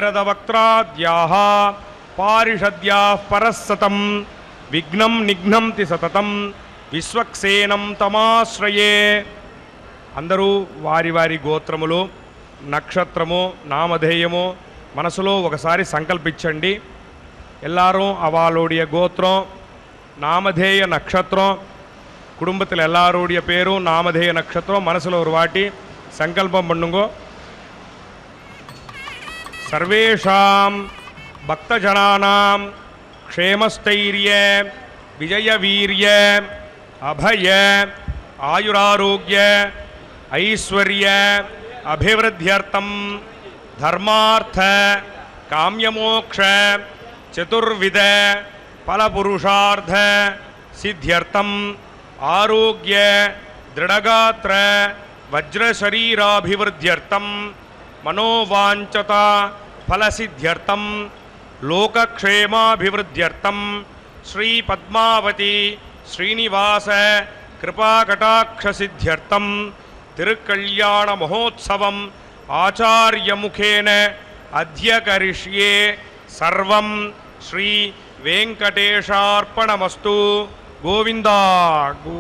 विरदवक्त्राद्याः पारिषद्याः परस्सतं विघ्नं निघ्नंति सततं విశ్వక్సేనం తమాశ్రయే. అందరూ వారి వారి గోత్రములు, నక్షత్రము, నామధేయము మనసులో ఒకసారి సంకల్పించండి. எல்லாரும் அவளுடைய கோத்திரம், நாமதேய நட்சத்திரம், குடும்பத்தில் எல்லாருடைய பேரும் நாமதேய நட்சத்திரம் மனசில் ஒரு வாட்டி சங்கல்பம் பண்ணுங்கோ. சர்வேஷாம் பக்தஜனானாம் க்ஷேமஸ்தைரிய விஜயவீரிய அபய ஆயுராரோக்கிய ஐஸ்வர்ய அபிவிருத்தியர்த்தம் தர்மார்த்த காமியமோக்ஷ चतुर्विध फलपुरुषार्थ सिद्ध्यर्थम आरोग्य दृढ़गात्र वज्रशरीराभिवृद्ध्यर्थम मनोवांचता फलसिद्ध्यर्थम लोकक्षेमाभिवृद्ध्यर्थम श्री पद्मावती श्रीनिवास कृपाकटाक्षसिद्ध्यर्थम तिरुकल्याण महोत्सवम आचार्यमुखेन अद्य करिष्ये. सर्वं श्री वेंकटेशार्पणमस्तु. गोविंदा गो.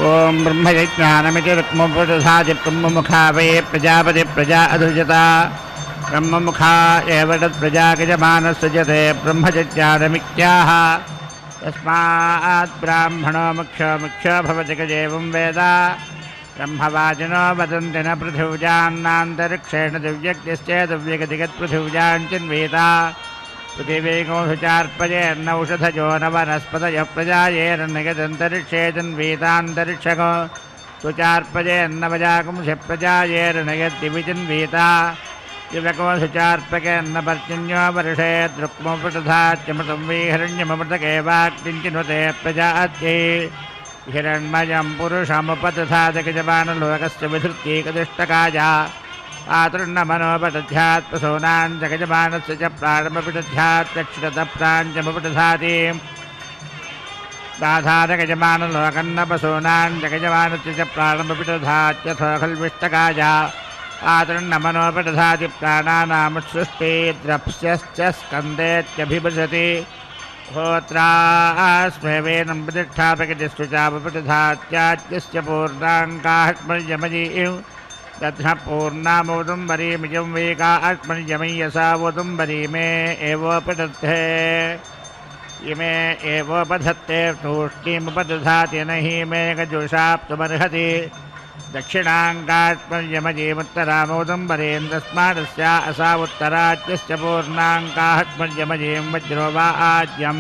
ओम ब्रह्मयज्ञानमिति रुक्मपुरुषादि ब्रह्ममुखा वै प्रजापति प्रजा अधुजता ब्रह्ममुखा एव तत्प्रजा गजमानसृजते ब्रह्मज्ञानमित्याह तस्मात् ब्राह्मणो मुख्यो भवति गजेवं वेद ब्रह्मवादिनो वदन्ति न पृथिव्यान्नान्तरिक्षेण दिव्यज्ञश्चेदव्यगतिगत्पृथिव्याञ्चिन्वेता पृथिवीगोऽचार्पयेर्नौषधजो न वनस्पतयः प्रजायेर्नगदन्तरिक्षे जन्वीतान्तरिक्षगो सुचार्पयेर्नवजागुंसि प्रजायेर्नगद्दिविजिन्वीता दिवकोऽचार्पकेर्न पर्जन्यो वर्षे द्रुक्मोपटधात्यमृतं वैहिरण्यमृतके वाक्तिञ्चिनुते प्रजात्यै हिरण्मयं पुरुषमुपदधातगजमानलोकस्य विधृत्यैकदिष्टकाया आतृण्णमनोपदध्यात्पशूनां जगजमानस्य च प्राणमपिदध्यात्तक्षिरतप्राञ्चमुपदधाति दाधारगजमानलोकन्नपशूनां जगजमानस्य च प्राणमपिदधात्यथो खल्विष्टकाया आतृण्णमनोपदधाति प्राणानामुत्सृष्टिद्रप्स्यश्च स्कन्देत्यभिभजति होत्रास्मेवेनं प्रतिष्ठापकटिष्ठुचापपिदधात्याज्यस्य पूर्णाङ्काह्मर्यमयीं तथा पूर्णामोदुम्बरीमिजं वेका आत्मनिजमय्यसा वोदुम्बरीमे एवोपदत्ते इमे एवोपधत्ते तूष्णीमुपदधाति न हि मे गजुषाप्तुमर्हति दक्षिणाङ्कात्मर्यमजीमुत्तरामोदुम्बरीं तस्मादस्या असावुत्तराज्यस्य पूर्णाङ्काह्मर्यमजीं वज्रो वा आज्यं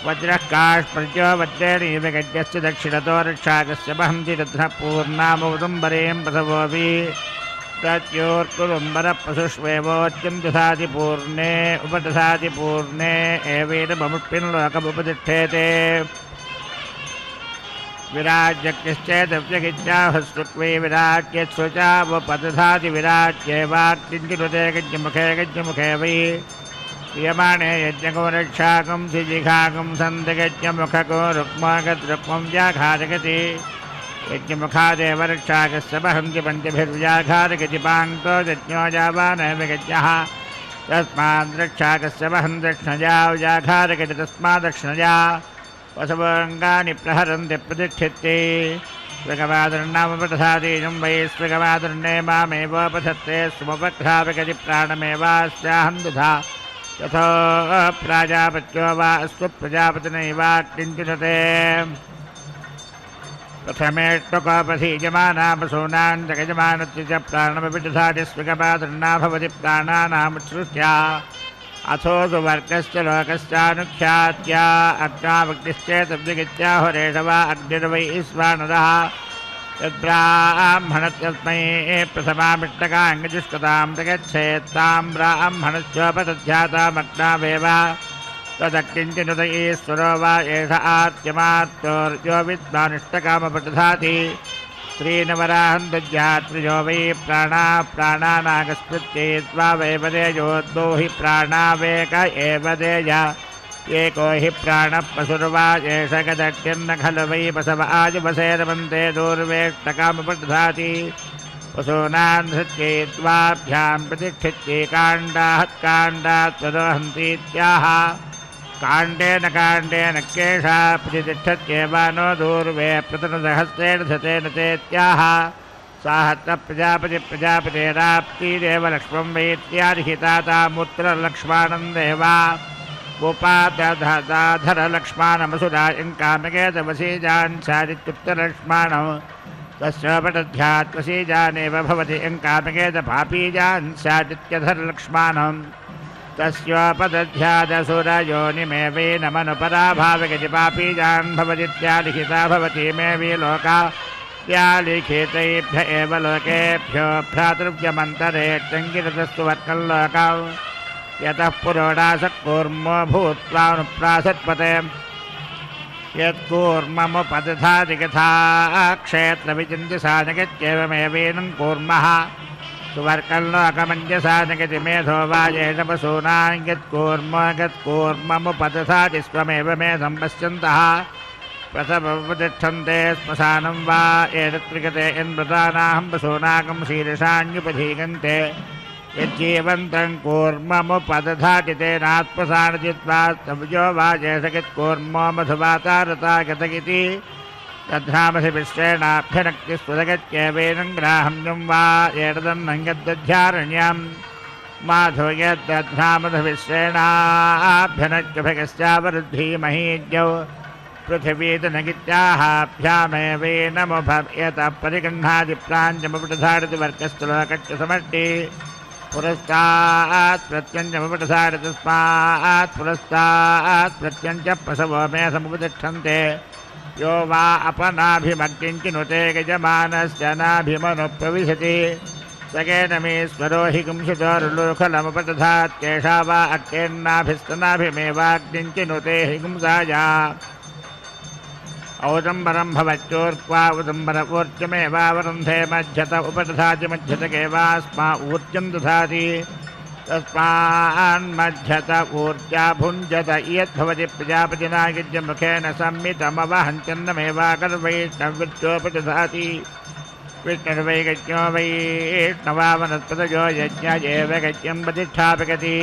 वज्रः काष्पर्यो वज्रेणैव गद्यस्य दक्षिणतो रक्षाकस्य वहन्ति तत्र पूर्णामोदुम्बरीं प्रसवोऽपि तत्योर्कुरुम्बरपशुष्वेवोच्यं दधाति पूर्णे उपदधाति पूर्णे एवेदमुष्पिन्लोकमुपतिष्ठेते विराज्यश्चेदव्यगित्याहस्तुत्वे विराज्यत्सुचावपदधाति विराज्येवाक्तिञ्चिनुते गज्यमुखे वै क्रियमाणे यज्ञको रक्षाकं सिजिघाकं सन्दिगज्ञमुखको रुक्मागद्रुक्मं व्याघारगति यज्ञमुखादेव रक्षाकस्य वहन्ति पञ्चभिर्व्याघारगतिपाङ्क्तो यज्ञो जावानैव गज्ञः तस्माद्रक्षाकस्य वहन् दक्षिणया व्याघारगति तस्मादक्षिणया वसवङ्गानि प्रहरन्ति प्रतिष्ठिते स्वगमादर्णामुपदधातीजं वै स्वगमादर्णे मामेवोपधत्ते स्वमुपघ्रापगति प्राणमेवास्याहं दधा यथो प्राजापत्यो वा अस्तु प्रजापतिनैवाक्तिञ्चिनुते प्रथमेष्टुकोपधीयमाना पशूनां जगजमानस्य च प्राणमपि दधाति स्वगमादर्णा भवति प्राणानामुत्सृष्ट्या अथो सुवर्गस्य लोकस्यानुख्यात्या अग्नावग्निश्चेतव्यगित्याहुरेषवा अग्निर्वै ईश्वानरः यद्ब्राह्मणस्तस्मै प्रथमामिष्टकाङ्गजुष्कतां प्रगच्छेत्तां ब्राह्मणस्योपदध्यातामग्नावेव तदग्निञ्चिनुत ईश्वरो वा एष आर्त्यमार्त्योर्यो विद्वानिष्टकामपदधाति श्रीनवराहं दज्यात्रियो वै प्राणानागस्पृत्येत्वा वैवदेयोद्दो हि प्राणावेक एव देय एको हि प्राणः पशुर्वा एष गदग्निर्न खलु वै पशव आजुवसेरमन्ते दूर्वेष्टकामुपदधाति पशूनां धृत्येत्वाभ्यां प्रतिष्ठित्ये काण्डाहत्काण्डात् त्वदोहन्तीत्याह काण्डेन केशा प्रतिष्ठत्येव नो दूर्वे प्रतनसहस्रेण धतेन चेत्याह साहत्र प्रजापतिराप्तिरेव लक्ष्मं वैत्यार्हितातामुत्तरलक्ष्माणं देवा गोपाधरलक्ष्माणमसुरा यङ्कामकेतवसीजान् सारित्युत्तरलक्ष्माणं तस्योपदध्यात्वसीजानेव भवति यङ्कामकेतपापीजान् सारित्यधरलक्ष्माणम् तस्योपदध्यादसुरयोनिमेवे नमनुपराभावगतिपापीजान् भवतीत्यालिखिता भवति मे वि लोका यालिखितैभ्य एव लोकेभ्यो भ्रातृव्यमन्तरे चङ्गिरतस्तु वर्कल्लोकौ यतः पुरोडासत्कूर्मो भूत्वानुप्रासत्पते यत्कूर्ममुपदधातिकथा क्षेत्रविचिन्त्यसानगत्येवमेवेनं कूर्मः सुवर्कल्लोकमञ्जसा नगति मेधो वा येष पशूनां गत्कूर्ममुपदधाति स्वमेव मेधं पश्यन्तः प्रथमोपतिष्ठन्ते श्मशानं वा एतत्रिगते यन्मृतानां पशूनाकं शीर्षाण्युपधीयन्ते यज्जीवन्तं कूर्ममुपदधाति तेनात्मसानचित्वा स्तब्जो वा येष गत्कूर्मो मधुवातारता गतगिति तद्धामसि विश्रेणाभ्यनक्तिस्वदगत्येवेनं ग्राहम्यं वा एतदन्नङ्गद्दध्यारण्यं माधो यद्दध्नामधविश्रेणाभ्यनक्यभगस्यावरुद्धीमहीज्ञौ पृथिवीतनगित्याहाभ्यामेवेनमुभयत परिगृह्णादिप्राञ्चमुपटधारति वर्गस्थलोकच्च समष्टि पुरस्तात् प्रत्यञ्चमुपटधारति तस्मात् पुरस्तात् प्रत्यञ्च प्रसवो मे समुपतिष्ठन्ते यो वा अपनाभिमग्निञ्चिनुते गजमानस्य नाभिमनुप्रविशति सकेन मेश्वरो हि गुंसितोरुलोखलमुपदधात्येषा वा अक्तेन्नाभिस्तनाभिमेवाग्निञ्चिनुते हि गुंसाया औदम्बरं भवच्चोर्क्वा उदम्बरपूर्जमेवावरुन्धे मध्यत उपदधाति मध्यतकेवास्मा ऊर्जं दधाति तस्मान्मध्यत ऊर्जा भुञ्जत इयद्भवति प्रजापतिनागिज्यमुखेन संमितमवहञ्चन्नमेवाकर्वैष्णवृत्योपदधाति विष्णुर्वैगज्ञो वैष्णवावनत्पदयो यज्ञ एव गज्ञं प्रतिष्ठापयति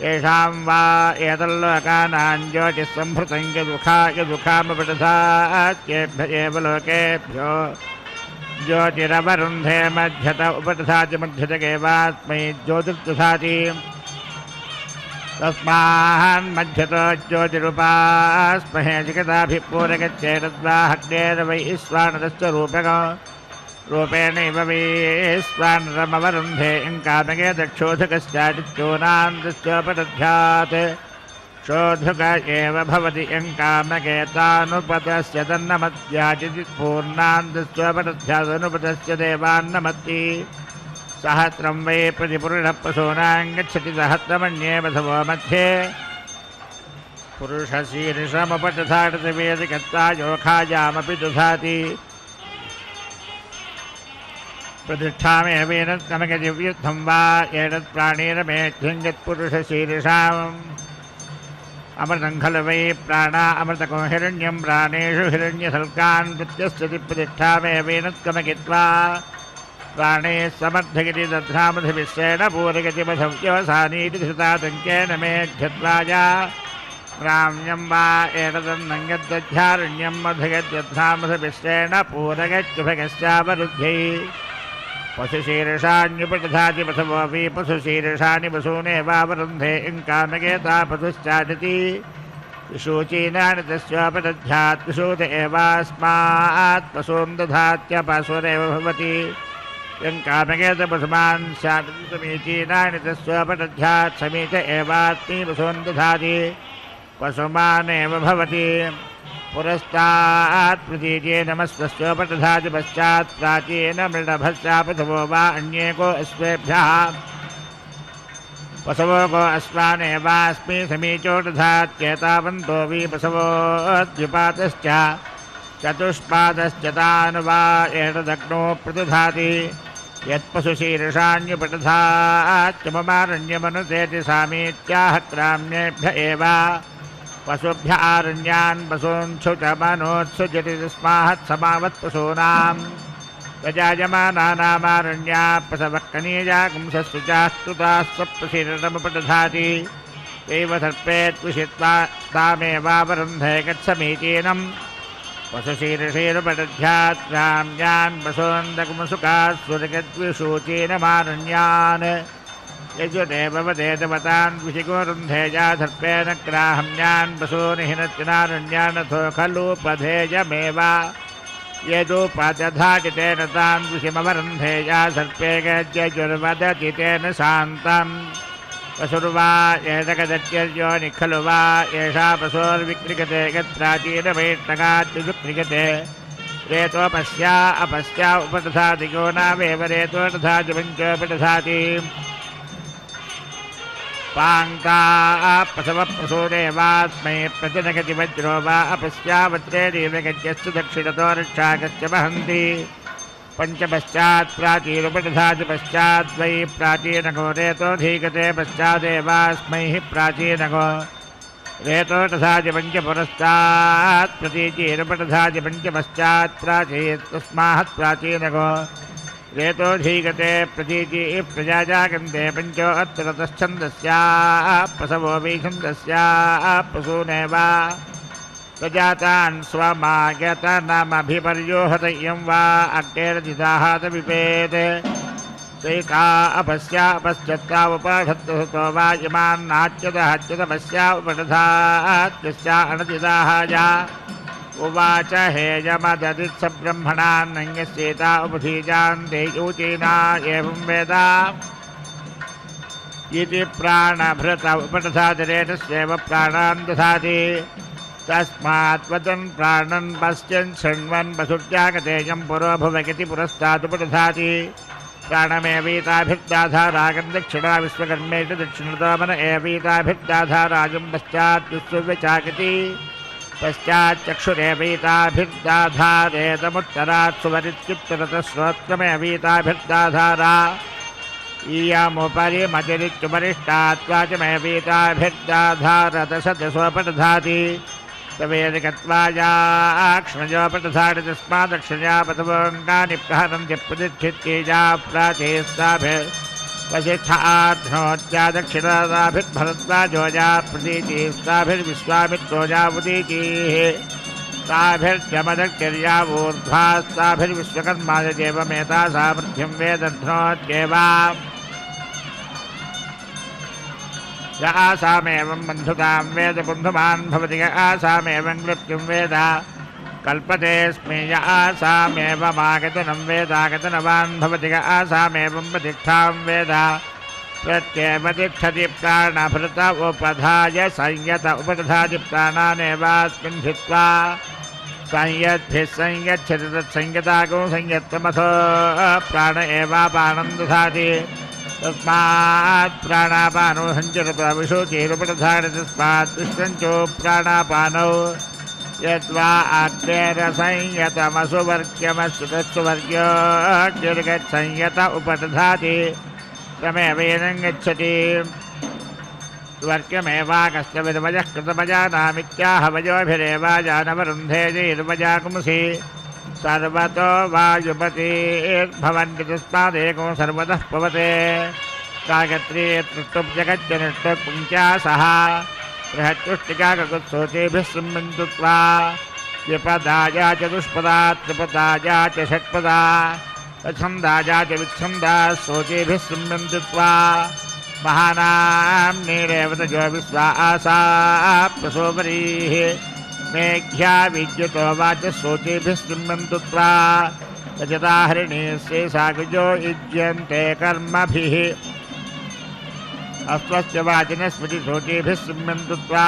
येषां वा एतल्लोकानां ज्योतिस्संहृतं यदुखामुपदधात्येभ्य एव लोकेभ्यो ज्योतिरवरुन्धे मध्यत उपदधाति मध्यतकेवास्मै ज्योतिर्दधाति तस्मान्मध्यतो ज्योतिरुपास्महे जगदाभिपूरगच्छेतद्वाहग्नेर्वै ईश्वानरस्य रूपेणैव वैश्वानरमवरुन्धे यङ्कामगे दक्षोधकस्यादित्योनान्दस्योपदध्यात् शोधक एव भवति यङ्कामगे तानुपतस्य तन्नमद्याचिति पूर्णान्दस्योपदध्यादनुपतस्य देवान्नमत्ति सहस्रं वै प्रतिपुरुषपशूनां गच्छति सहस्रमन्ये वसवो मध्ये पुरुषशीर्षमुपदधाति वेदिकत्वा योखायामपि दधाति प्रतिष्ठामेवेन तमगदिव्युद्धं वा एतत्प्राणेरमेध्यं यत्पुरुषशीर्षाम् अमृतं खलु वै प्राणा अमृतको हिरण्यं प्राणेषु हिरण्यसल्कान् प्रत्यस्यति प्रतिष्ठामेवेन तमगित्वा प्राणे समर्थयति दध्नामधिविश्रेण पूरगतिमधव्यवसानीति धृतातङ्केन मेध्यत्वाय ग्राम्यं वा एतदन्नङ्गद्दध्यारण्यं मधुगद्दध्नामधिविश्रेण पूरगत्युभगस्यावरुद्ध्यै पशुशीर्षाण्युपदधाति पशवो वि पशुशीर्षाणि वसूनेवावरुन्धे यङ्कामगेता पशुश्चादिति विशूचीनानि तस्योपदध्यात् विशूत एवास्मात् पशून् दधात्यपशुरेव भवति यङ्कामगेत पशुमान् स्यादिति समीचीनानि तस्योपदध्यात् समीच एवास्मि पशून् दधाति पशुमानेव भवति पुरस्तात् प्रतीचे नमस्वस्योपदधाति पश्चात् प्राचीन मृडभस्यापथवो वा अन्येको अश्वेभ्यः पशवो को अश्वानेवास्मि समीचो दधात्येतावन्तो वि पशवोऽद्विपातश्च चतुष्पादश्च तान् वा एतदग्नो प्रतिदधाति यत्पशुशीर्षाण्युपदधात्यममारण्यमनुसेति सामीत्याह ग्राम्येभ्य एव पशुभ्य आरण्यान् पशूंक्षुतमनोत्सुजति तस्मात् समावत्पशूनां प्रजायमानानामारण्या पशवः कनीजा गुंसस्सुचास्तुताः स्वप्रशीर्षमुपदधाति एव सर्पेत्विषित्वा तामेवावरुन्धे गत्समीचीनं पशुशीर्षेरुपदध्यात् ग्राम्यान् पशून्दकुमसुकात् सुरगद्विशूचीनमारण्यान् यजुदेववदेतवतान् विशिगोरुन्धेजा सर्पेण ग्राहम्यान् पशून् हिनत्यनारण्यानथो खलु पधेयमेव यदुपदधाति तेन तान् विषिमवरुन्धेजा सर्पे गज्यजुर्वदति तेन शान्तम् पशुर्वा एतगदत्यर्यो निखलु वा एषा पशोर्विक्रियते यत्प्राचीनवैष्णगाद्विक्रियते रेतोपस्या अपस्या उपदधाति यो नावेव रेतो दधाति पञ्चोपदधाति पाङ्क्ता पशवपशूरेवास्मै प्रतिनगति वज्रो वा अपस्यावत्रेणेव गज्यस्तु दक्षिणतो रक्षाकश्च वहन्ति पञ्चपश्चात् प्राचीनुपदधाति पश्चात् वै प्राचीनको रेतोऽधीगते पश्चादेवास्मै प्राचीनको रेतो दधाति पञ्चपुरस्तात् प्रतीचीनुपदधाति पञ्चपश्चात् प्राचीतस्मात् प्राचीनको रेतोऽधीगते प्रतीची प्रजाजागन्ते पञ्चो अत्र तच्छन्दस्याः पशवो वै छन्दस्याः पशूनेव प्रजातान् स्वमागतनमभिपर्योहत इयं वा अग्नेरजिदाहात विपेत् सैका अपस्या अपश्चत्ता उपषत्तो वा इमान्नाच्युतहच्युतपस्या उपदधात्यस्या अनतिदाहाया उवाच हेयमददित्स ब्रह्मणान्नन्यस्येता उपधीजान्ते यूचीना एवं वेद इति प्राणभृत उपदधातिरेतस्यैव प्राणान् दधाति तस्मात् वदन् प्राणन् पश्यन् शृण्वन् वसुर्जागतेयं पुरो भुवगति पुरस्तादुपदधाति प्राणमेवीताभिर्दाधारागं दक्षिणा विश्वकर्मेषु दक्षिणतो मन एवीताभिर्दाधाराजं पश्चात् विश्वविचागति पश्चाच्चक्षुरेवीताभिर्दाधारेतमुत्तरात् सुवरित्युत्तरतः श्रोत्रमेवीताभिर्दाधारा इयमुपरि मतिरित्युपरिष्टात्वाचमेवीताभिर्दाधारदशदशोपदधाति तवेदिकत्वायाक्ष्णजोपदधाति तस्मादक्षिण्या पथवङ्गानि प्रहरन्ति प्रतिष्ठित्येजा प्राचेस्ताभिर्वसिष्ठाध्नोत्या दक्षिणादाभिर्भरद्वाजोजा प्रतीचीस्ताभिर्विश्वामित्रोजा उदीचीः ताभिर्जमदग्निर्यावूर्ध्वास्ताभिर्विश्वकर्मादिदेवमेता सामर्थ्यं वेदध्नोत्येवा य आसामेवं बन्धुतां वेद बन्धुमान् भवति य आसामेवं मृत्युं वेद कल्पतेऽस्मि य आसामेवमागतनं वेदागतनवान् भवति य आसामेवं प्रतिष्ठां वेद प्रत्येवतिष्ठति प्राणभृत उपधाय संयत उपदधाति प्राणानेवास्मिन् धित्वा संयद्भिः संयच्छति तत्संयतागो संयत्तमथो प्राण एवापानं दधाति तस्मात् प्राणापानो सञ्चरतो विशोचिरुपदधाति तस्मात् विश्वञ्चो प्राणापानौ यद्वा अग्नेरसंयतमसुवर्ग्यमस्तु तत्सुवर्ग्यो अग्निर्गच्छंयत उपदधाति तमेवेनं गच्छति स्वर्गमेवाकस्य विद्वजः कृतमजानामित्याह वयोभिरेवाजानवरुन्धे जैर्वजाकुंसि सर्वतो वायुपतिर्भवन्ति तस्मादेको सर्वतः पवते गायत्री तृष्टुब्जगज्जनिष्टुपुञ्चा सह बृहत्पुष्टिकाककुत्सोचेभिः सम्बन्धुत्वा विपदाया च दुष्पदा त्रिपदाया च षट्पदा छन्दाया च विच्छन्दा शोचेभिः सम्बन्धुत्वा महानां नीरेवतजो विश्वा आसा प्रसोपरीः मेघ्या विद्युतो वाच शोचेभिः सम्बन्धुत्वा रजता हरिणीस्ये सागजो युज्यन्ते कर्मभिः अस्वस्य वाचिनस्मृति शोचेभिः सम्बन्धुत्वा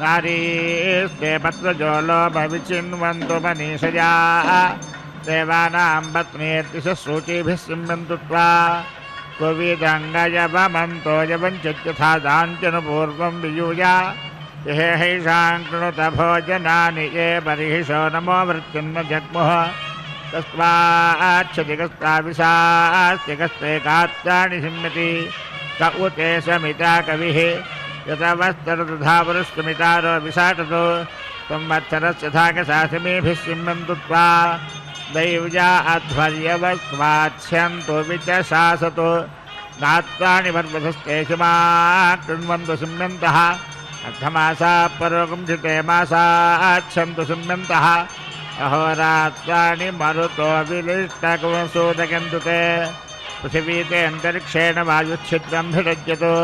नारीस्ते पत्रजो लोभविचिन्वन्तु मनीषया देवानां पत्नीर्दिशः शोचेभिः सम्बन्धुत्वा कुविदङ्गयवमन्तो यवञ्चित्यथा दाञ्चनुपूर्वं वियूया यहेषां कृणुत भोजनानि ये बर्हिषो नमो वृत्तिं न जग्मुः कस्माच्छतिकस्ताविशास्तिकस्ते कात्यानि सिम्यति क उते समिता कविः यतवस्तरतथा पुरुष्टमितारो विशाटतो संवत्सरस्य थाकसासमेभिः सिम्बन्धुत्वा दैव्या अध्वर्यवस्वाच्छन्तो विचशासतो नात्वानि वर्वधस्ते शिमा कृण्वन्तु सिम्यन्तः अर्थमासा परोगुंसिते मासा अच्छन्तु सिम्यन्तः अहोरात्राणि मरुतो विलिष्टकुंसूदकन्तु ते पृथिवीते अन्तरिक्षेण वायुच्छिद्रं भिडज्यतो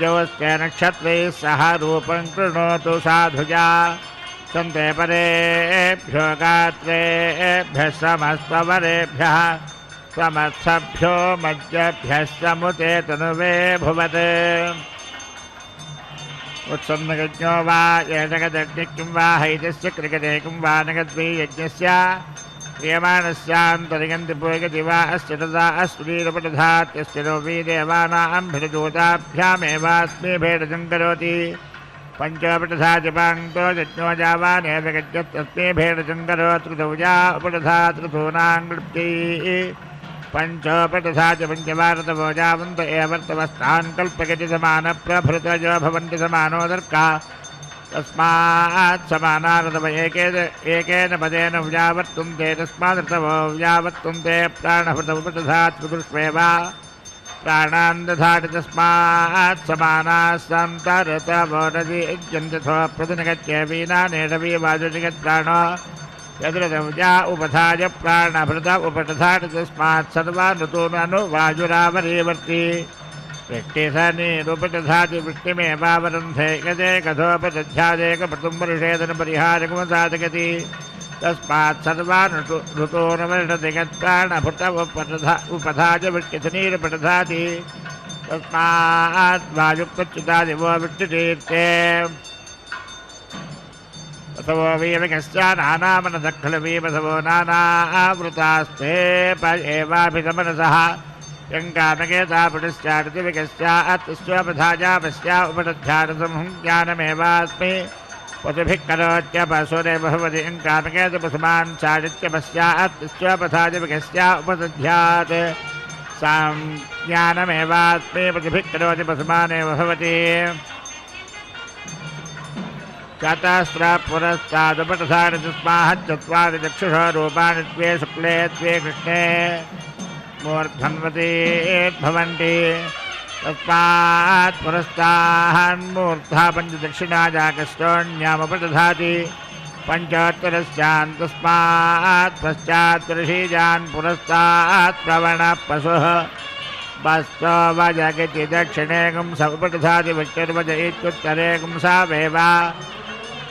योऽस्ते नक्षत्रैः सह रूपं कृणोतु साधुजा सन्ते परेभ्यो गात्रेभ्यः समस्तवरेभ्यः समर्थभ्यो मज्जभ्यः समुते तनुवे भुवते उत्सन्नगज्ञो वा येनगदग्निक्यं वा हैतस्य क्रिकटेकं वा नगद्वीयज्ञस्य क्रियमाणस्यान्तरिगन्ति पुयगति वा अस्य तदा अस्त्रीरपदधात्यस्य रोवी देवानां भिडदूताभ्यामेवास्मि भेदजं करोति पञ्चोपदधातिपाङ्क्तो यज्ञो जावानेव गच्छत्तस्मै भेदजं करोति ऋतौजा उपदधा ऋतूनां कृप्तिः पञ्चोपदधाति पञ्चवारतवो जावन्त एवर्तवस्तान् कल्पयति समानप्रभृतयो भवन्ति समानोदर्का तस्मात् समानारतव एकेन पदेन व्यावर्तन्ते तस्मादर्थवो व्यावर्तन्ते प्राणभृतमुपदधात् विदुष्वेव प्राणान् दधाति तस्मात् समानास्तान्तरतवोरति इत्यन्तथो प्रतिनिगत्य वीणानेरवि वाजुनिगत्प्राणो यदृतौजा उपधाय प्राणभृत उपदधाति तस्मात् सर्वान् ऋतूननुवायुरावरीवर्ति वृष्टिसनिरुपदधाति वृष्टिमेवावरुन्धे गते कथोपदध्यादेकप्रतुम्बरिषेदनपरिहारकुमसाधगति तस्मात् सर्वान् ऋतूनवर्षति गत्प्राणभृत उपधाय वृष्टिसनिरुपदधाति तस्मात् वायुप्रच्युतादिवो वृष्टितीर्थे बसवो वीवकस्य नानामनदखलवीवसवो नानावृतास्ते प एवाभितमनसः यङ्कामकेता पुटश्चादिविकस्य अत्स्वपधाजापस्या उपदध्यानसंहं ज्ञानमेवास्मि पशुभिः करोत्यपशुरे भवति यङ्कामकेतपशुमान् चादित्यपस्या अत्स्वपधाजविकस्य उपदध्यात् सां ज्ञानमेवास्मि पशुभिः करोति पशुमानेव भवति चतस्र पुरस्तादुपटधानि तस्माः चत्वारि चक्षुषो रूपाणि द्वे शुक्ले द्वे कृष्णे मूर्धन्वती भवन्ति तस्मात् पुरस्तान्मूर्धा पञ्चदक्षिणा जागस्तोऽन्यामुपदधाति पञ्चोत्तरस्यान् तस्मात् पश्चात् ऋषीजान् पुरस्तात् प्रवणः पशुः वस्तो वजगिति दक्षिणे गुंस उपदधाति वृष्टिर्वज इत्युत्तरे गुंसावेव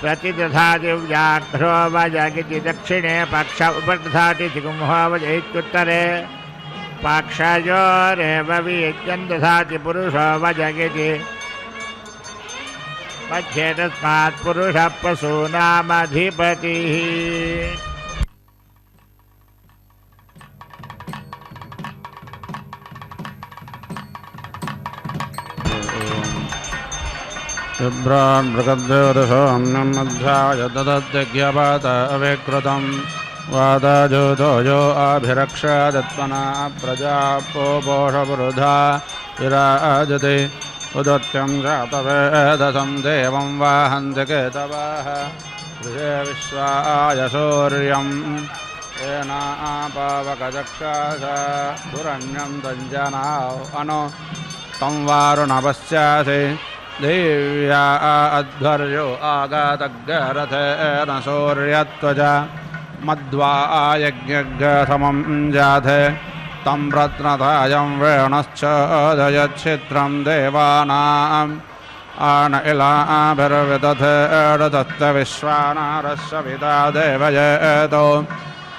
प्रतिदधाति व्याघ्रो वजगिति दक्षिणे पक्ष उपदधाति जिगुंहो वज इत्युत्तरे पक्षयोरेव वीर्यं दधाति पुरुषो वजगिति मध्ये तस्मात् पुरुषः पशूनामधिपतिः शुभ्रान् मृगद्योदशोऽन्नं मध्याय ददत्यज्ञपात अविकृतं वादाजोतो यो अभिरक्षादत्मना प्रजा पोषपुरुधा विराजते उदत्यं जातवेदसं देवं वाहन्ति केतवाः गृहे विश्वाय सूर्यं येनापावकचक्षासा पुरण्यं तञ्जनाव अनु तं वारुणपश्चासि देव्या अध्वर्यो आगातग्रथेन सूर्यत्वजा मध्वा यज्ञगमं जाथे तं रत्नतायं वेणश्चोदयच्छित्रं देवानाम् आन इलाभिर्विदधेर्दत्तविश्वानारस्य पिता देवयेतो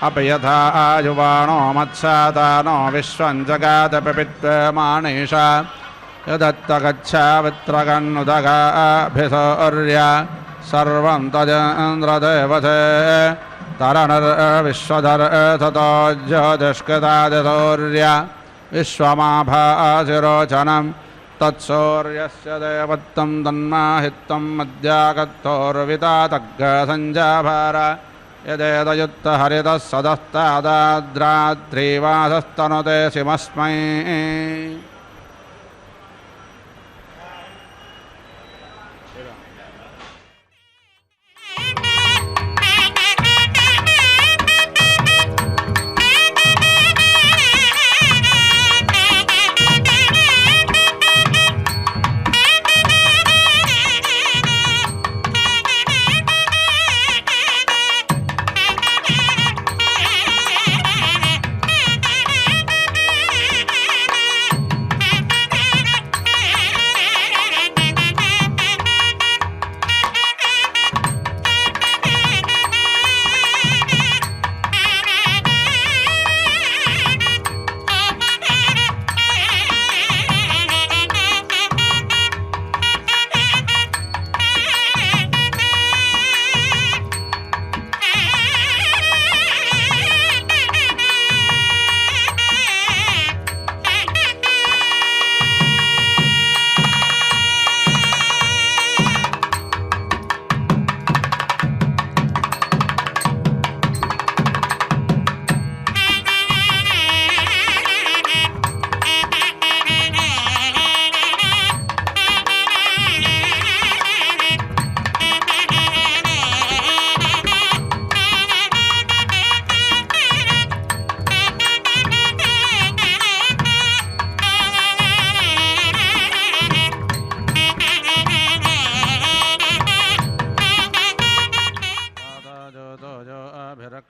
अपि यथा युवाणो मत्सादानो विश्वं जगादपित्वमाणीषा यदत्तगच्छावित्रगन्नुदगाभिसौर्य सर्वं तजेन्द्रदेवते तरणर्विश्वधर्ततो ज्योतिष्कृतादिसौर्य विश्वमाभासिरोचनं तत्सौर्यस्य देवत्वं तन्माहित्वं मद्यागत्तोर्वितातग्गसञ्जाभार यदेदयुक्तहरितः सदस्तादाद्रात्रीवासस्तनुते सिमस्मै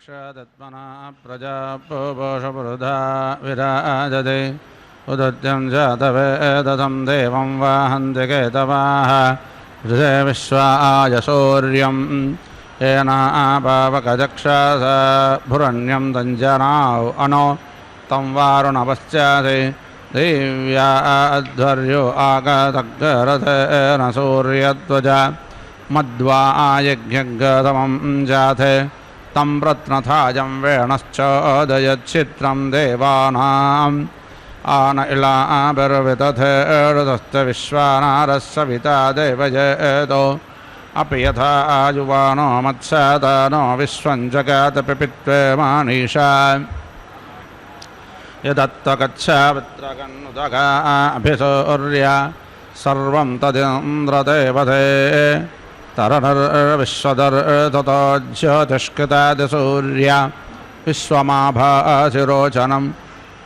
दक्षदत्मना प्रजापोषपुरुधा विराजते उदत्यं जातवेदतं देवं वाहन्ति केतवाः ऋषे विश्वाय सूर्यं येनापावकजक्षास भुरण्यं तञ्जनाौ अनो तं वारुणपश्चाति देव्या अध्वर्यो आगतग्रथेन सूर्यध्वजा मध्वा यज्ञगतमं जाते तं रत्नथाजं वेणश्चोदयच्छित्रं देवानाम् आन इलाभिर्विदधेर्दस्त विश्वानारस्य सविता देवयेतो अपि यथा युवानो मत्सदानो विश्वं जगातपिपित्वे मानीषा यदत्तकच्छावित्रकन्नुदगाभिसूर्य सर्वं तदिन्द्रदेवते तरनर्विश्वदर्ततो ज्योतिष्कृतादिसूर्य विश्वमाभासिरोचनं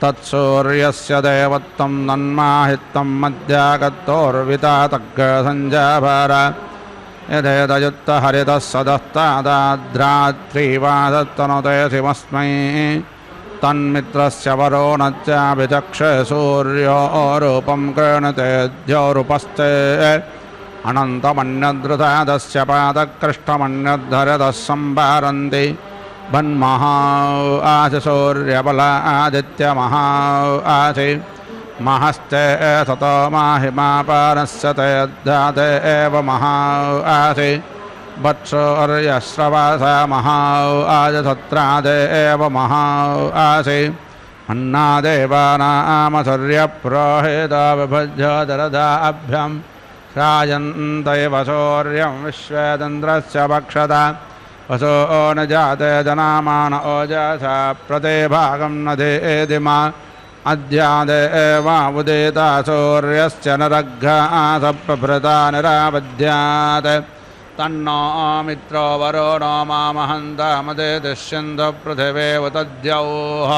तत्सूर्यस्य देवत्वं नन्माहित्वं मध्यागतोर्वितातग्रसञ्जाभार यदेदयुक्तहरितः सदस्तादाद्रात्रीवादत्तनुते शिवस्मै तन्मित्रस्य वरोणच्चाभिचक्षे सूर्यो रूपं कृणते द्योरुपस्ते अनन्तमन्यद्रुतादस्य पादकृष्टमन्यद्धरतः सम्भारन्ति वन्महा आसि सूर्यबला आदित्यमहा आसि महस्ते ततो माहिमापानस्य ते दाते एव महा आसि वत्सूर्यश्रवासा महा आजसत्रादे एव महा आसि अन्नादेवानामसूर्यप्रोहिता विभज्योतिरदाभ्यं श्रायन्तैव सूर्यं विश्वेदिन्द्रस्य भक्षता वसो न जाते जनामान ओजसा प्रतिभागं न देदिमा अद्यादे एवावुदिता सूर्यस्य नरघासप्रभृता निरावद्यात् तन्नो मित्रो वरुणो मामहन्तामदे दुष्यन्तो पृथिवेव तद्यौः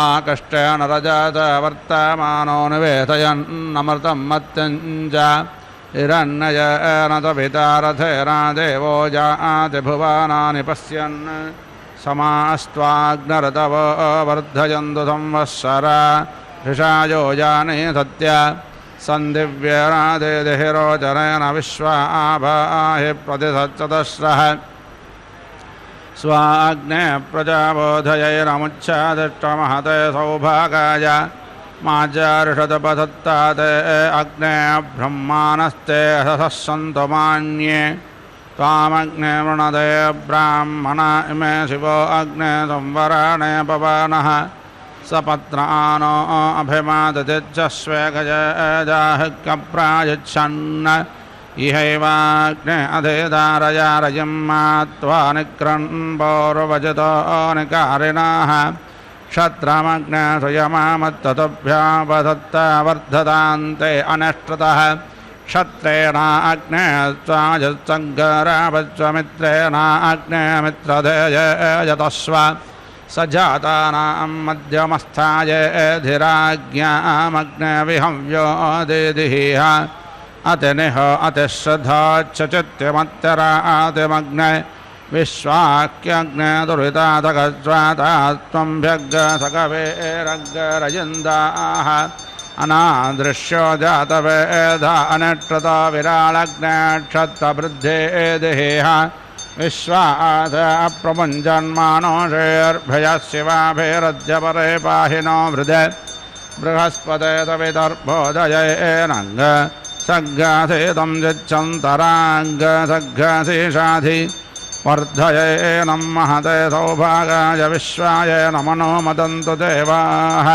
आकष्टेन रजत वर्तमानो निवेशयन्नमृतं मत्यञ्च हिरण्ययेन तपिता रथेना देवो जाति भुवनानि पश्यन् समास्त्वाग्नरतवो वर्धयन्तु संवत्सरा ऋषायो जाने सत्य सन्दिव्यरादिहिरोचरेण विश्वाभाहि प्रतिसच्चतस्रः स्वाग्ने प्रजाबोधयैरमुच्छादिष्टमहते सौभागाय माचारिषदपसत्ताते अग्ने ब्रह्माणस्ते हसः सन्तु मान्ये त्वामग्ने वृणदे ब्राह्मणा इमे शिवो अग्ने संवराणे पवनः सपत्नानो अभिमादतिच्छस्वेगजाहिकप्रायच्छन् इहैवाग्ने अधिधारयारयं मात्वा निक्रन्पौर्वजितो निकारिणाः क्षत्रमग्ने सुयमामत्ततुभ्यापदत्ता वर्धतान्ते अनष्टतः क्षत्रेण अग्ने स्वाजसङ्गरावस्वमित्रेण अग्ने मित्रधेयतस्व स जातानां मध्यमस्थाय धिराज्ञामग्ने विहव्यो देदिः अतिनिह अतिश्रद्धाच्चित्यमत्यरातिमग्ने विश्वाक्यग्ने दुरितातगज्वातात्वं भ्यग्गसकवेरग्गरयन्दाः अनादृश्यो जातवेधा अनट्रतो विराळग्ने क्षत्रवृद्धेदिः विश्वास प्रमुञ्जन्मानोषेर्भयः शिवाभिरद्यपरे पाहिनो वृदे बृहस्पते तवितर्भोदयेनङ्ग सग्गासेतं जिच्छन्तराङ्गसग्गासेषाधि वर्धयेनं महते सौभागाय विश्वाय नमनो मदन्तु देवाः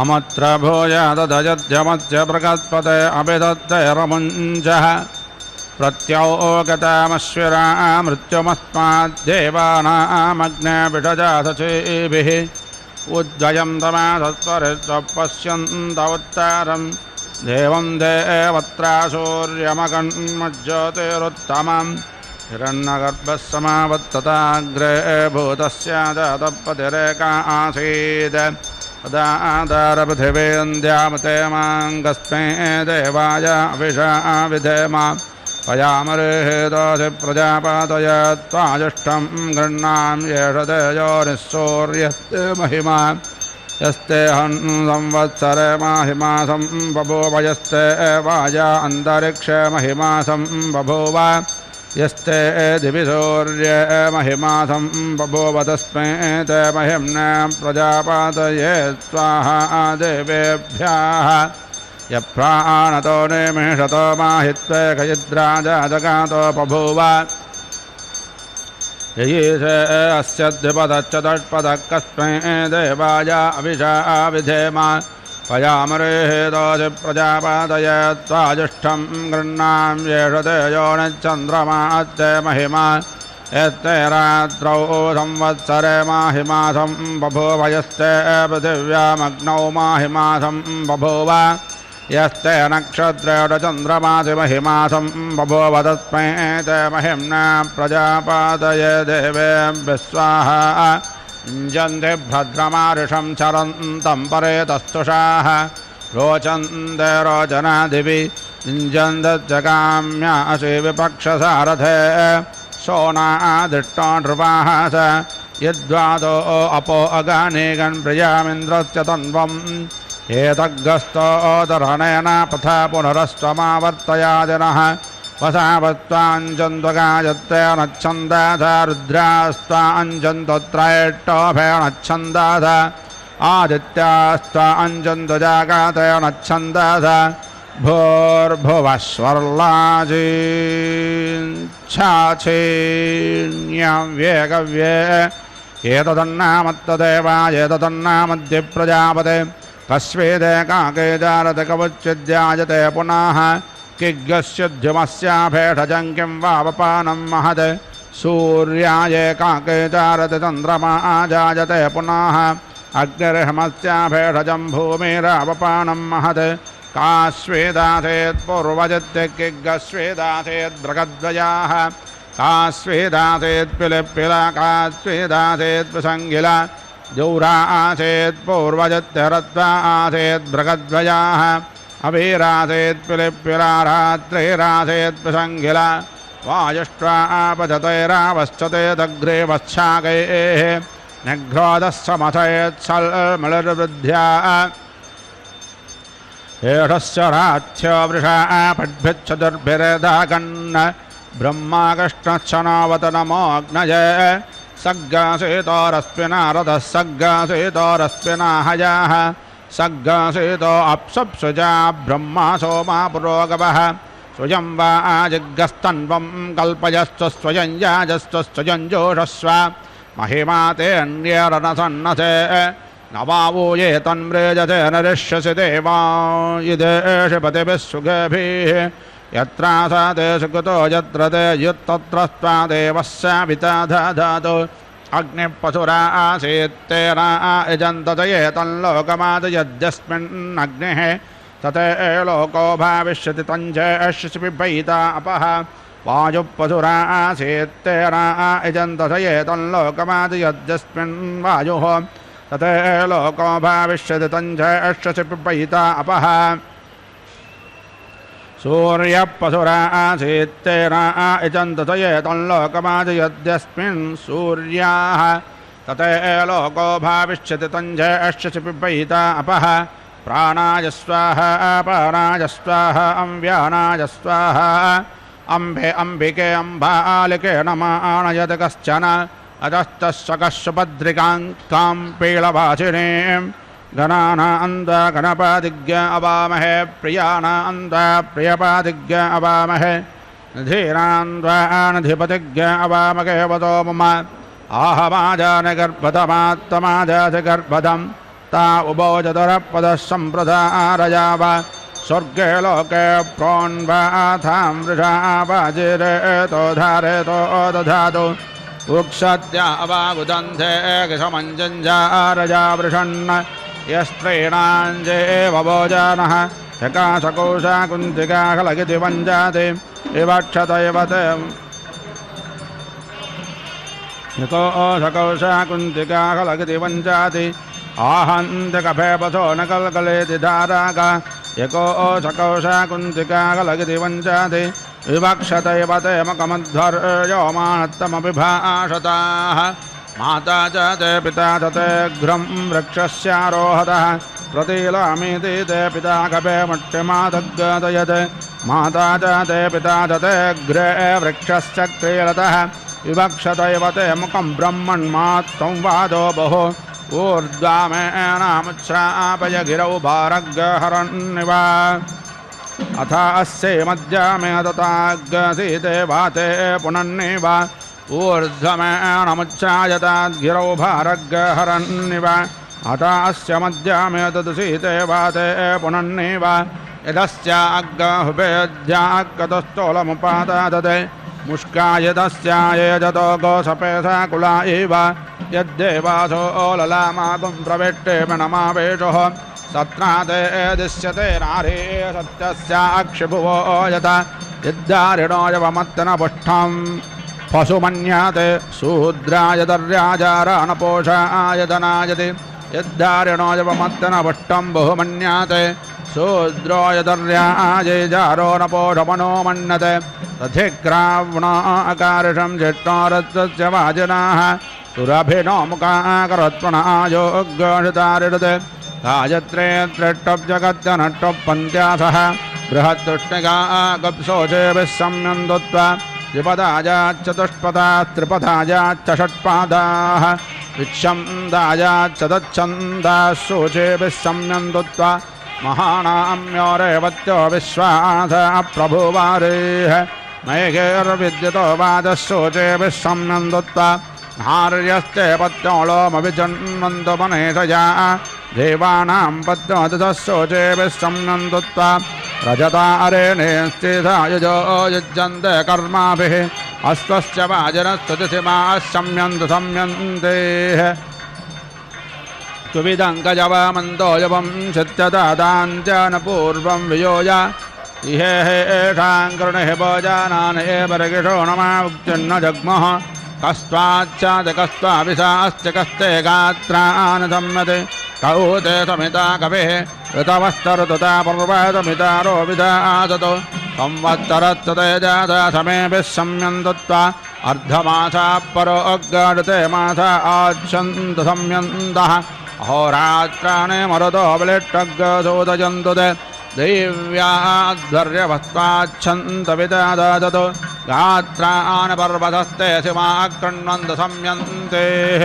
अमत्र भूयाददयध्यमस्य प्रकल्पते अभिदत्ते रमुञ्जः प्रत्योगतामश्विरा मृत्युमस्माद्देवानामग्ने विषजासचेभिः उद्वयं तमासत्वरित्वपश्यन्त उत्तारं देवं देवत्रा सूर्यमकन्मज्योतिरुत्तमं हिरण्यगर्भः समावत्तताग्रे भूतस्य जातपतिरेका आसीत् तदादारपृथिवीन्द्यामते माङ्गस्मै देवाय अभिषा विधेम पयामरेहेदोषि प्रजापातय त्वाजुष्टं गृह्णां येष तेजो निःसूर्यस्ते महिमा यस्ते संवत्सरे माहिमासं बभूव यस्ते वाजा अन्तरिक्षे महिमासं बभूव यस्ते दिवि सूर्ये महिमासं बभूव तस्मै ते महिम्ने प्रजापातये स्वाहा देवेभ्यः यप्राणतो निमिषतो माहित्वे खयिद्राजा जगातो बभूव ययीशे अस्य द्विपदश्चतुष्पदः कस्मै देवाय अभिषा विधेम पयामरेहेदोषि प्रजापातय त्वाजुष्टं गृह्णां येष तेजो निश्चन्द्रमास्ते महिमा यस्ते रात्रौ संवत्सरे माहिमासं बभूव यस्ते पृथिव्यामग्नौ माहिमासं बभूव यस्ते नक्षत्रेण चन्द्रमासि महिमासं बभूव तस्मै ते महिम्ना प्रजापातये देवेभ्यः स्वाहा युञ्जन्ति भद्रमारुषं चरन्तं परेतस्तुषाः रोचन्ते रोचनादिवि युञ्जन्तजगाम्यासि विपक्षसारथे सोनादिष्टो नृपाः स यद्वादो अपो अगानेगन् प्रियामिन्द्रस्य तन्वम् एतग्गस्तोदरणेन पथा पुनरस्त्वमावर्तयादिनः वसावत्वाञ्चन्द्वगायत्ते नच्छन्दाथ रुद्रास्त्वाञ्चन्द्वत्रयेष्टोभे नच्छन्दाथ आदित्यास्त्वाञ्चन्द्वजागाते नच्छन्दाथ भूर्भुवः स्वर्लाजीच्छाछीन्यं वेगव्ये एतदन्नामत्तदेवा एतदन्नामद्य प्रजापते कस्वेदेकाके जारते कवच्चिद्यायते पुनः किग्गस्युद्युमस्याभेषजं किं वावपानं महत् सूर्यायेकाके जारते चन्द्रमा जायते पुनः अग्निर्हमस्याभेषजं भूमिरावपानं महत् कास्वेदासेत् पूर्वजत्य किग्गस्वेदासेत् बृहद्वयाः कास्वेदासेत् पिलिप्पिला कास्वेदासेत् प्रसङ्गिला जौरा आसेत् पूर्वजत्यरत्वा आसेत् बृहद्वयाः अवीरासेत् पिलिप्पिला रात्रिरासेत् प्रसङ्गिला वायुष्ट्वा आपजतैरावश्चते दग्रे वच्छाकैः निघ्रोदस्समथयेत् सल्मलर्वृद्ध्या एषस्य राथ्यो वृषा पड्भिच्चतुर्भिरेधाकन्न ब्रह्माकृष्णच्छनावतनमोऽग्नये सग्गासेतोरस्मिनारदः सग्गासेतोरस्मिनाहयाः सग्गासेतो अप्सुप्सुजा ब्रह्मा सोमा पुरोगवः स्वयं वा आजिग्गस्तन्वं कल्पयस्व स्वयं याजस्व स्वयं जोषस्व महिमा ते अन्यरनसन्नसे न वावूये तन्मृजते नरिष्यसि देवा यदेषु पतिभिः सुखेभिः यत्रासादे सुकृतो यत्र ते युत्तत्रस्त्वा देवस्य विताधातु अग्निपशुरा आसीत्तेन यजन्ततये तल्लोकमात् यद्यस्मिन्नग्निः तते लोको भाविष्यति तञ्जेष्यसि पिबैता अपः वायुपशुरा आसीत्तेन यजन्ततये तल्लोकमात् यद्यस्मिन् वायुः तते लोको भाविष्यति तञ्जेष्यसि पिबैता अपः सूर्यपशुरा आसीत्तेन यजन्ततये तल्लोकमात् यद्यस्मिन् सूर्याः तते लोको भाविष्यति तञ्जेष्यसि पिबैता अपः प्राणाय स्वाहा अपानाय स्वाहा अम्व्यानाय स्वाहा अम्बे अम्बिके अम्बालिके नमानयत कश्चन अजस्तस्य कश्यपद्रिकां कां पीळवासिनीं गणानान्द गणपादिज्ञ अवामहे प्रियानान्द प्रियपादिज्ञ अवामहे धीरान्ध्वानधिपतिज्ञ अवामहे वदो मम आहमाजान गर्भतमात्तमाजाति गर्भदं ता उभो चतुरपदः सम्प्रदारयाव स्वर्गे लोके प्रोन्वाथां वृषा वाजिरेतो धारेतो दधातु उक्षत्या अवागुदन्धे समञ्जञ्जारजा वृषन् यस्त्रीणाञ्जेव भोजनः यकाशकोशा कुन्तिका खलगिति वञ्जाति विवक्षत इव ते यकोशकोशा कुन्तिका खलगिति वञ्जाति आहन्तिकभेपथो न कल्कलेति धाराका यकोशकोशा कुन्तिका खलगिति वञ्जाति विवक्षत इव ते मकमध्वर्यो मानत्तमभिभाषताः माता च ते पिता च ते घ्रं वृक्षस्यारोहतः प्रतीलामीति ते पिता कपे मट्टिमादग्गतयत् माता च ते पिता च ते घ्रे वृक्षस्य क्रीडतः विवक्षत इव ते मुखं ब्रह्मण्मात्तं वादो बहु ऊर्ध्वामेनामुच्छ्रापय गिरौ भारग्गहरन्निव अथ अस्ये मध्यामे तथाग्गसीते वाते पुनन्निव ऊर्ध्वमेणमुच्छ्रायताद्गिरौ भारग्गहरन्निव अथ अस्य मध्यामे तदसीते वाते पुनन्निव यदस्याग्गहुभेद्याक्कतस्थोलमुपादादते मुष्कायदस्यायेजतो गोसपेसा कुला इव यद्देवासो ललामागुं प्रवेट्टे नमावेशुः सत्राते दिश्यते नारी सत्यस्याक्षिभुवो यथा यद्दारिणो यवमत्तनपुष्ठं पशुमन्याते शूद्रायदर्याजारानपोषायतनायति यद्दारिणो यवमत्तनपुष्ठं बहुमन्याते शूद्रो यदर्याजे जारो नपोषमनो मन्यते तथिक्रावणो अकारिषं चिट्टोरस्य वाजिनाः सुरभिनो मुखाकरत्वनायोग्यतारिडते गायत्रे त्रिष्टब्जगत्यनष्टपन्त्यासः बृहत्तुष्णिका गप्सोचेभिः सम्यन्दुत्वा द्विपदायाच्चतुष्पदास्त्रिपदायाच्च षट्पादाः विच्छन्दायाच्चतच्छन्दाः शोचेभिः सम्यन्दुत्वा महानाम्योरेवत्यो विश्वासः प्रभुवारेः नैगैर्विद्युतो वादः शोचेभिः सम्यन्दुत्वा नार्यस्ते पत्योलोमविजन्वन्तमनेशया देवानां पत्योदशः शोचेभिः सम्यन्दुत्वा रजतारेणे स्थितायुजो युज्यन्ते कर्माभिः अश्वस्य वाजनस्तुतिसिमाः सम्यन्तु सम्यन्तेः सुविदङ्गजवमन्तो यवं चित्यदादाञ्चन पूर्वं वियोज इहेषां करुणिः भोजानान् एव रगिषो नमावुक्तिर्न जग्मः कस्त्वाच्चादकस्त्वाभिषाश्च कस्ते गात्रान् सम्यते कौ ते समिता कविः ऋतवस्तरुतता पर्वतमितारो विधाततो संवत्सरत्तते जाता समेभिः सम्यन्दुत्वा अर्धमासा परो अग्गाडते मासा आच्छन्तु सम्यन्दः अहोरात्राणे मरुतो बलिष्ठग्गसोदयन्तु ते दैव्याध्वर्यवस्त्वाच्छन्तविदादतो गात्रान् पर्वतस्ते शिवाकृण्वन्तु सम्यन्तेः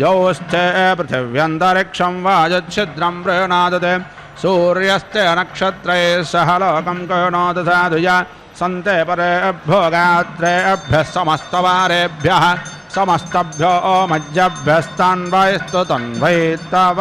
यौश्चे पृथिव्यन्तरिक्षं वायुच्छिद्रं प्रीणादते सूर्यस्ते नक्षत्रैः सह लोकं कर्णोतु साधुया सन्ते परेभ्यो गात्रेभ्यः समस्तवारेभ्यः समस्तभ्यो मज्जभ्यस्तान्वयस्तु तन्वै तव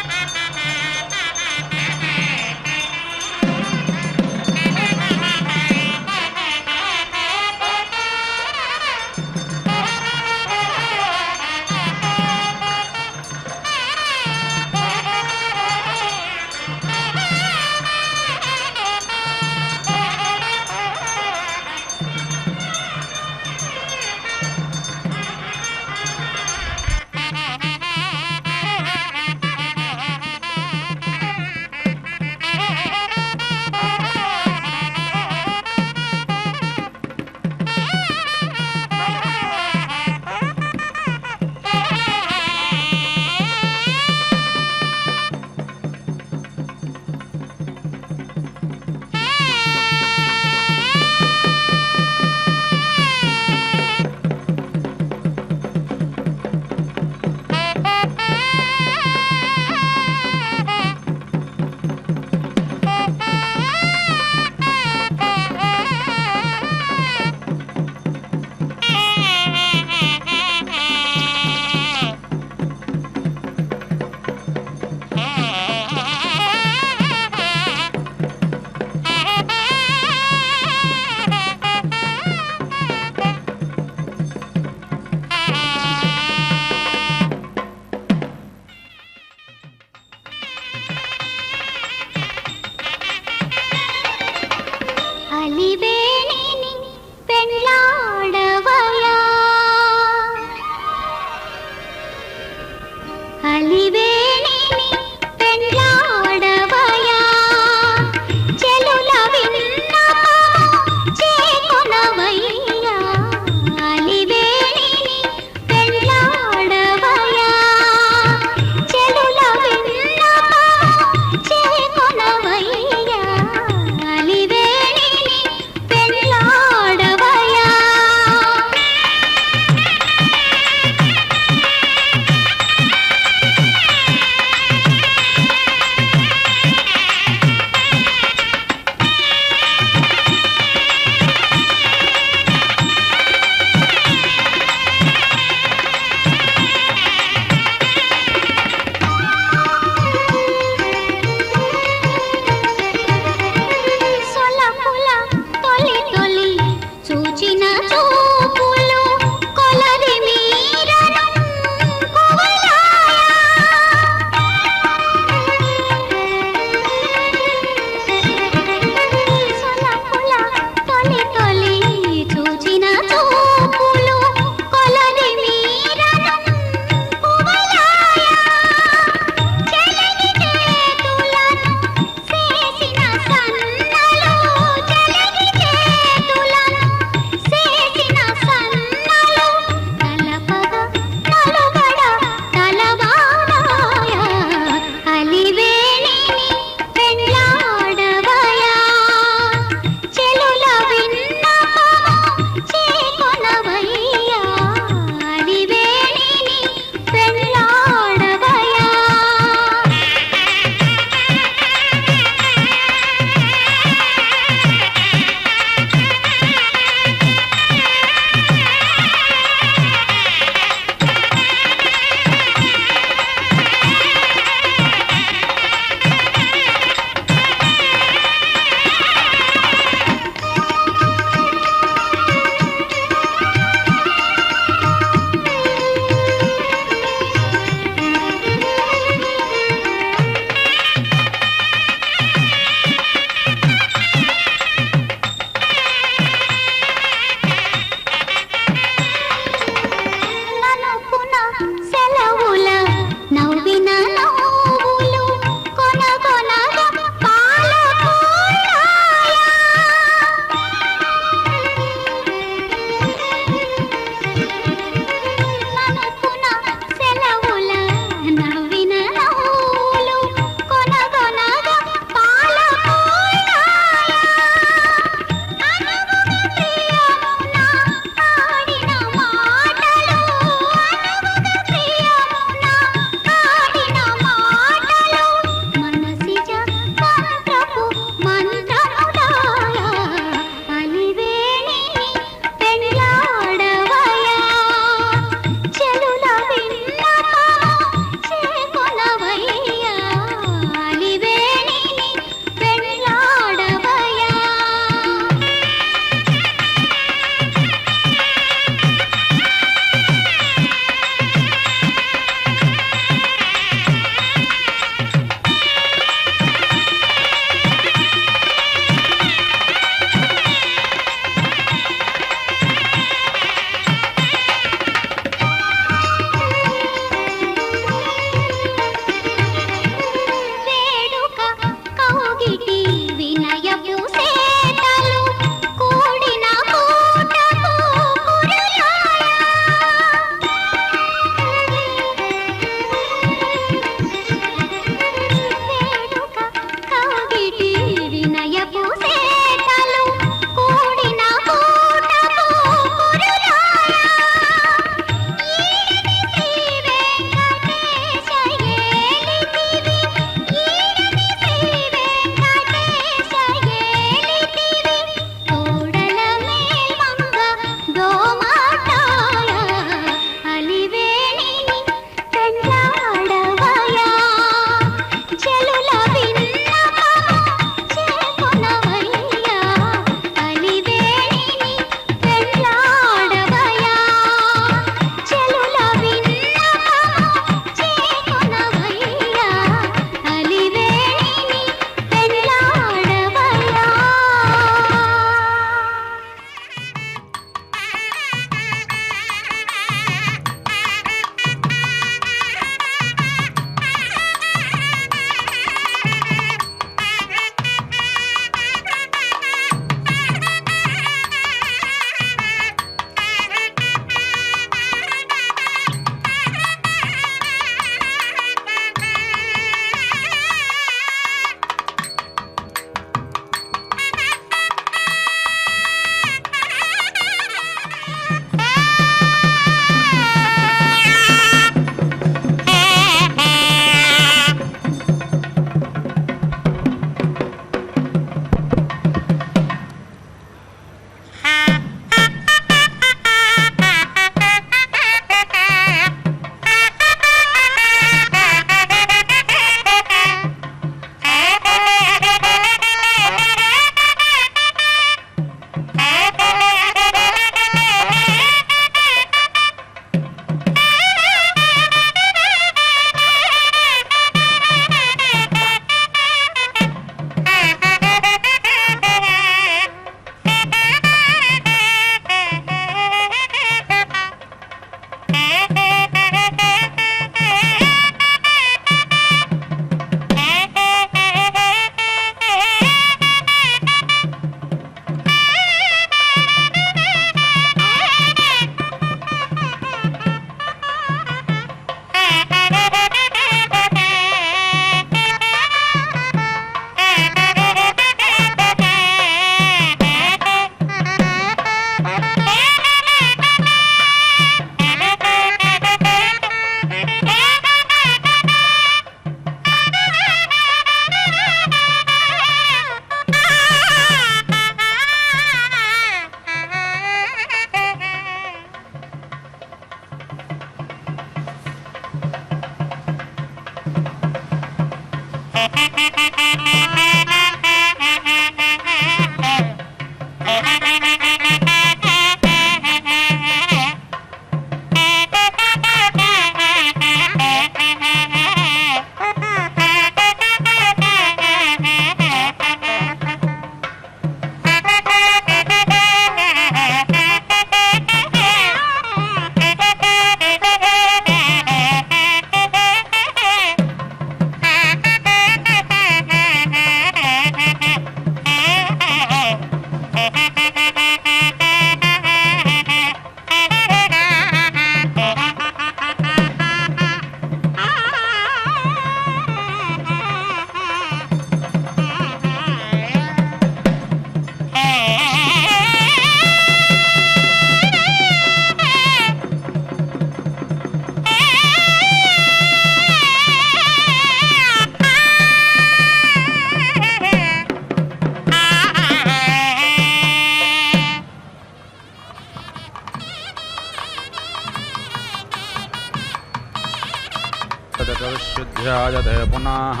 विशुद्ध्यायते पुनः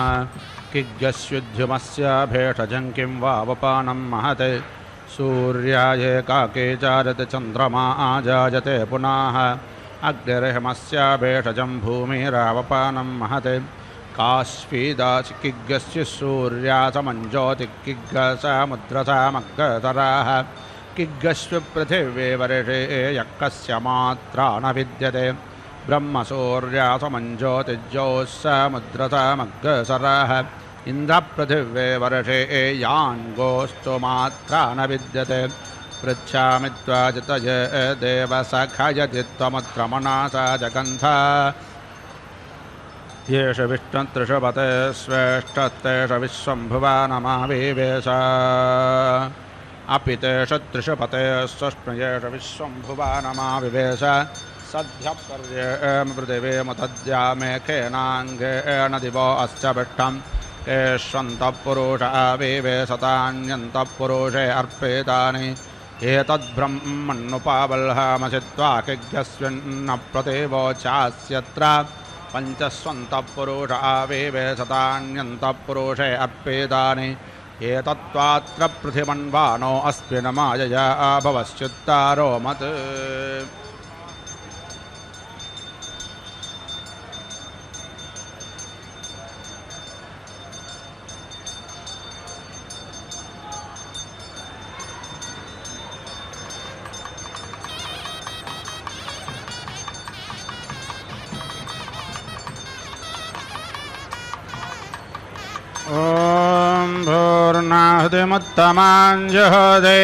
किग्यस्युद्ध्युमस्य भेषजं किं वावपानं महते सूर्याय काके चारते चन्द्रमा आजायते पुनः अग्निर्हिमस्य भेषजं भूमिरावपानं महते काश्वीदाचिकिग्गस्य सूर्यासमञ्ज्योतिकिग्गसमुद्रसामग्गतराः किग्गस्व पृथिवे वर्षे यः कस्य मात्रा न विद्यते ब्रह्मसूर्यासमञ्ज्योतिज्योः समुद्रसामग्गसराः इन्द्रपृथिवे वर्षे यान्गोस्तु मात्रा न विद्यते पृच्छामि त्वाजितय देवसखयति त्वमुत्रमनासा जगन्था येष विष्णुतृषपते श्रेष्ठस्तेष विश्वम्भुवानमाविवेश अपि तेष तृषपते स्वस्मयेष विश्वम्भुवानमाविवेश सद्यपर्येम पृथिवीमुतद्यामेखेनाङ्गेण दिवो अस्य पिष्टम् एष्वन्तः पुरुष आविवेशतान्यन्तः पुरुषे अर्पितानि एतद्ब्रह्मण्युपाबल्हमसित्वा किग्यस्विन्न प्रतिवोचास्यत्र पञ्चस्वन्तः पुरुष आविवेशतान्यन्तः पुरुषे अर्पितानि एतत्त्वात्र पृथिवन्वानो अस्मिन् मायया भवस्युत्तारो मत् ॐ भूर्णाहुतिमुत्तमाञ्जुहोति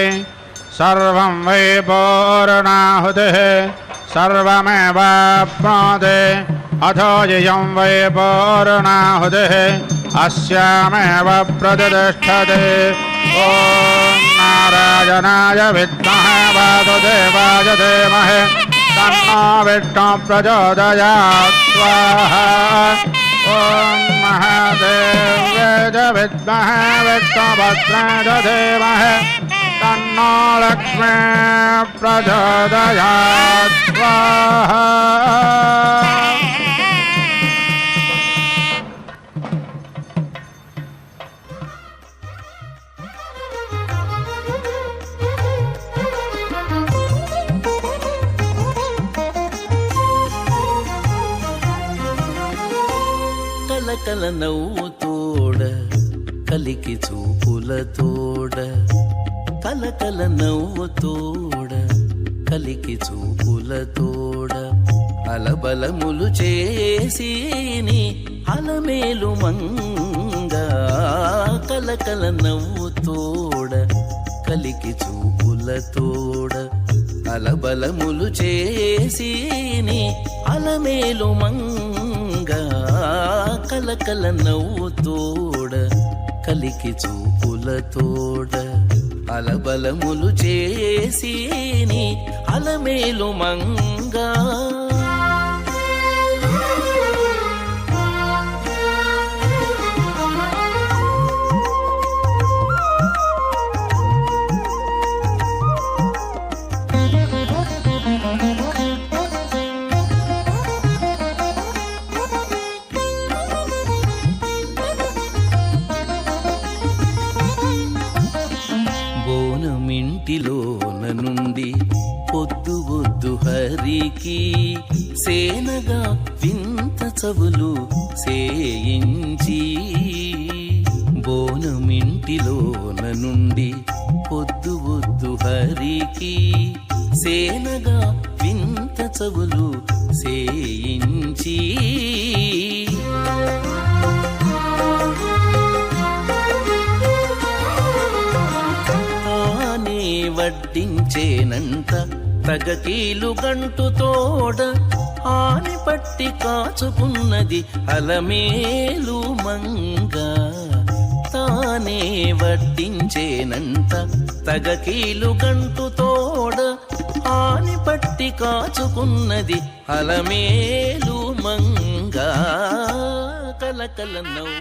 सर्वं वै पूर्णाहुतिः सर्वमेवाप्नोति अथो यं वै पूर्णाहुतिः अस्यामेव प्रतिष्ठते ॐ नारायणाय विद्महे वासुदेवाय धीमहि तन्नो विष्णुः प्रचोदयात् स्वाहा ॐ महादेवाय च विद्महे विष्णुभद्राय च धीमहि तन्नो लक्ष्मीः प्रचोदयात् स्वाहा కల నవ్వు తోడ కలికి చూపుల తోడ కల నవ్వు తోడ కలికి చూపుల తోడ అలబలములు చేసి అలమేలు మంగ కల నవ్వు తోడ కలికి చూపుల తోడ అలబలములు చేసి అలమేలు మంగ కల నవ్వు తోడ కలికి చూపుల తోడ అలబలములు చేసి అలమేలు మంగా పొద్దు వద్దు హరికి సేనగా వింత చవులు సేయించి బోనమింటిలోన నుండి పొద్దు వద్దు హరికి సేనగా వింత చవులు సేయించి తానే వడ్డించేనంట తగకీలు గంటు తోడ ఆని పట్టి కాచుకున్నది అలమేలు మంగ తానే వడ్డించేనంట తగకీలు గంటు తోడ ఆని పట్టి కాచుకున్నది అలమేలు మంగ కలకల నవ్వు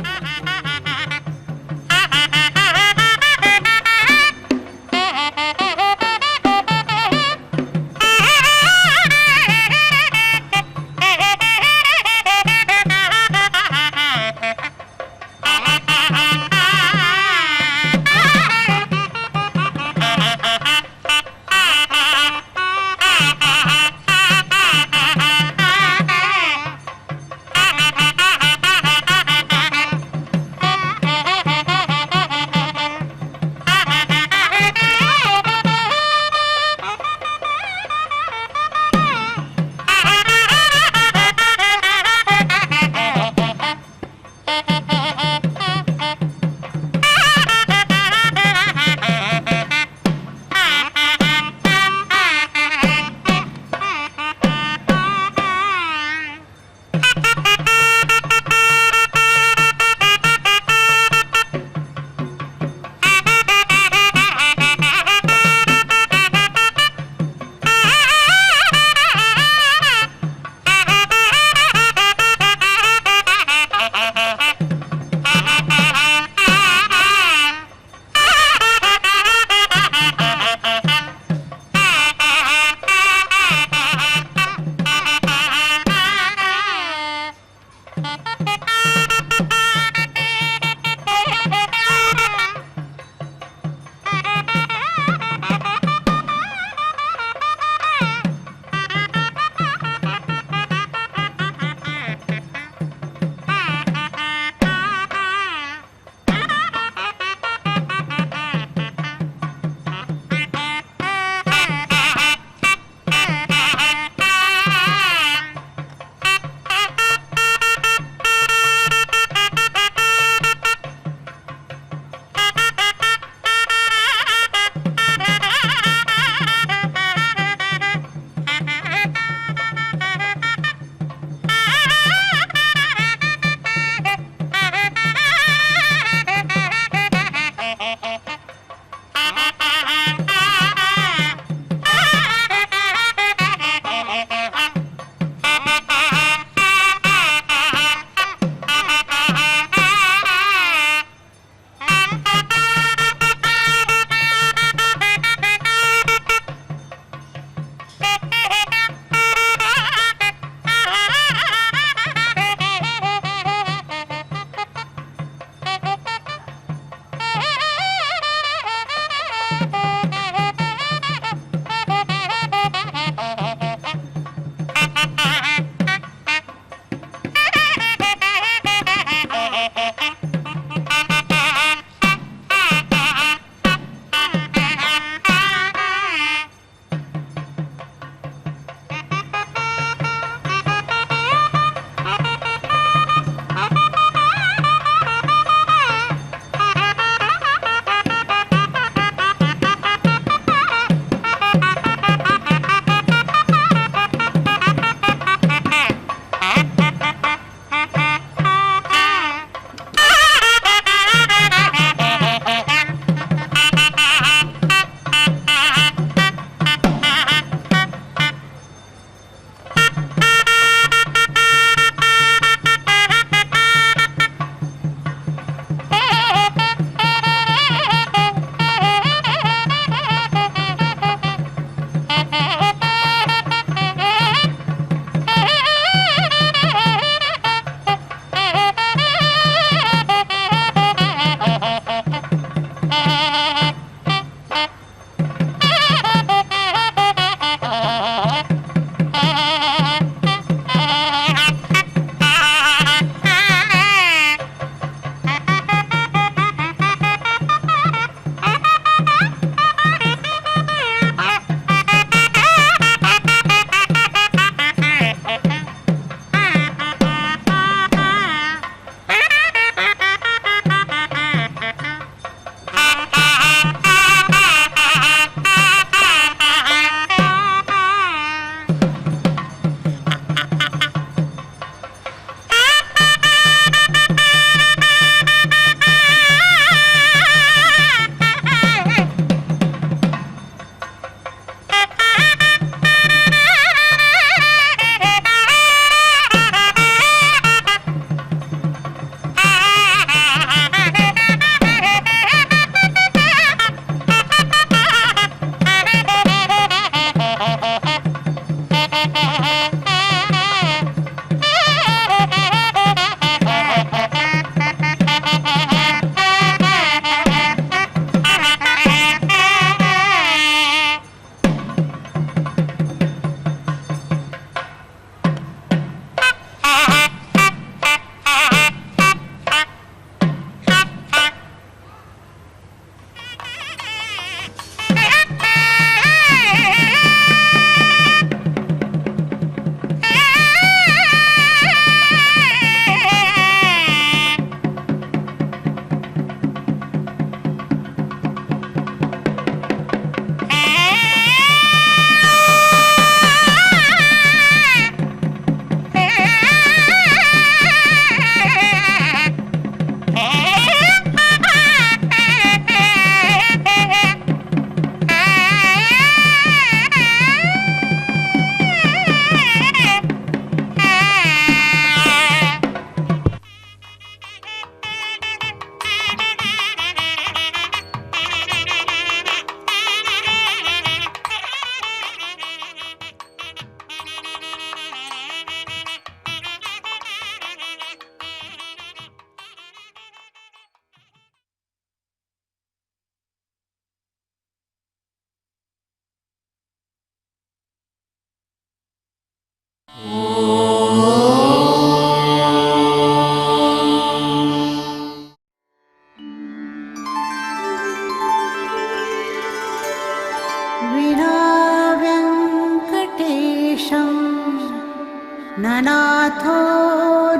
ननाथो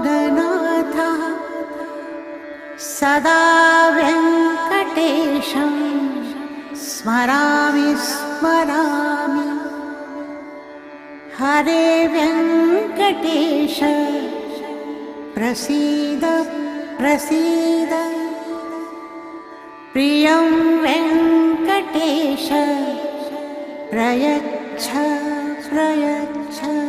ननाथः सदा वेङ्कटेशं स्मरामि स्मरामि। हरे वेङ्कटेश प्रसीद प्रसीद। प्रियं वेङ्कटेश प्रयच्छ प्रयच्छ।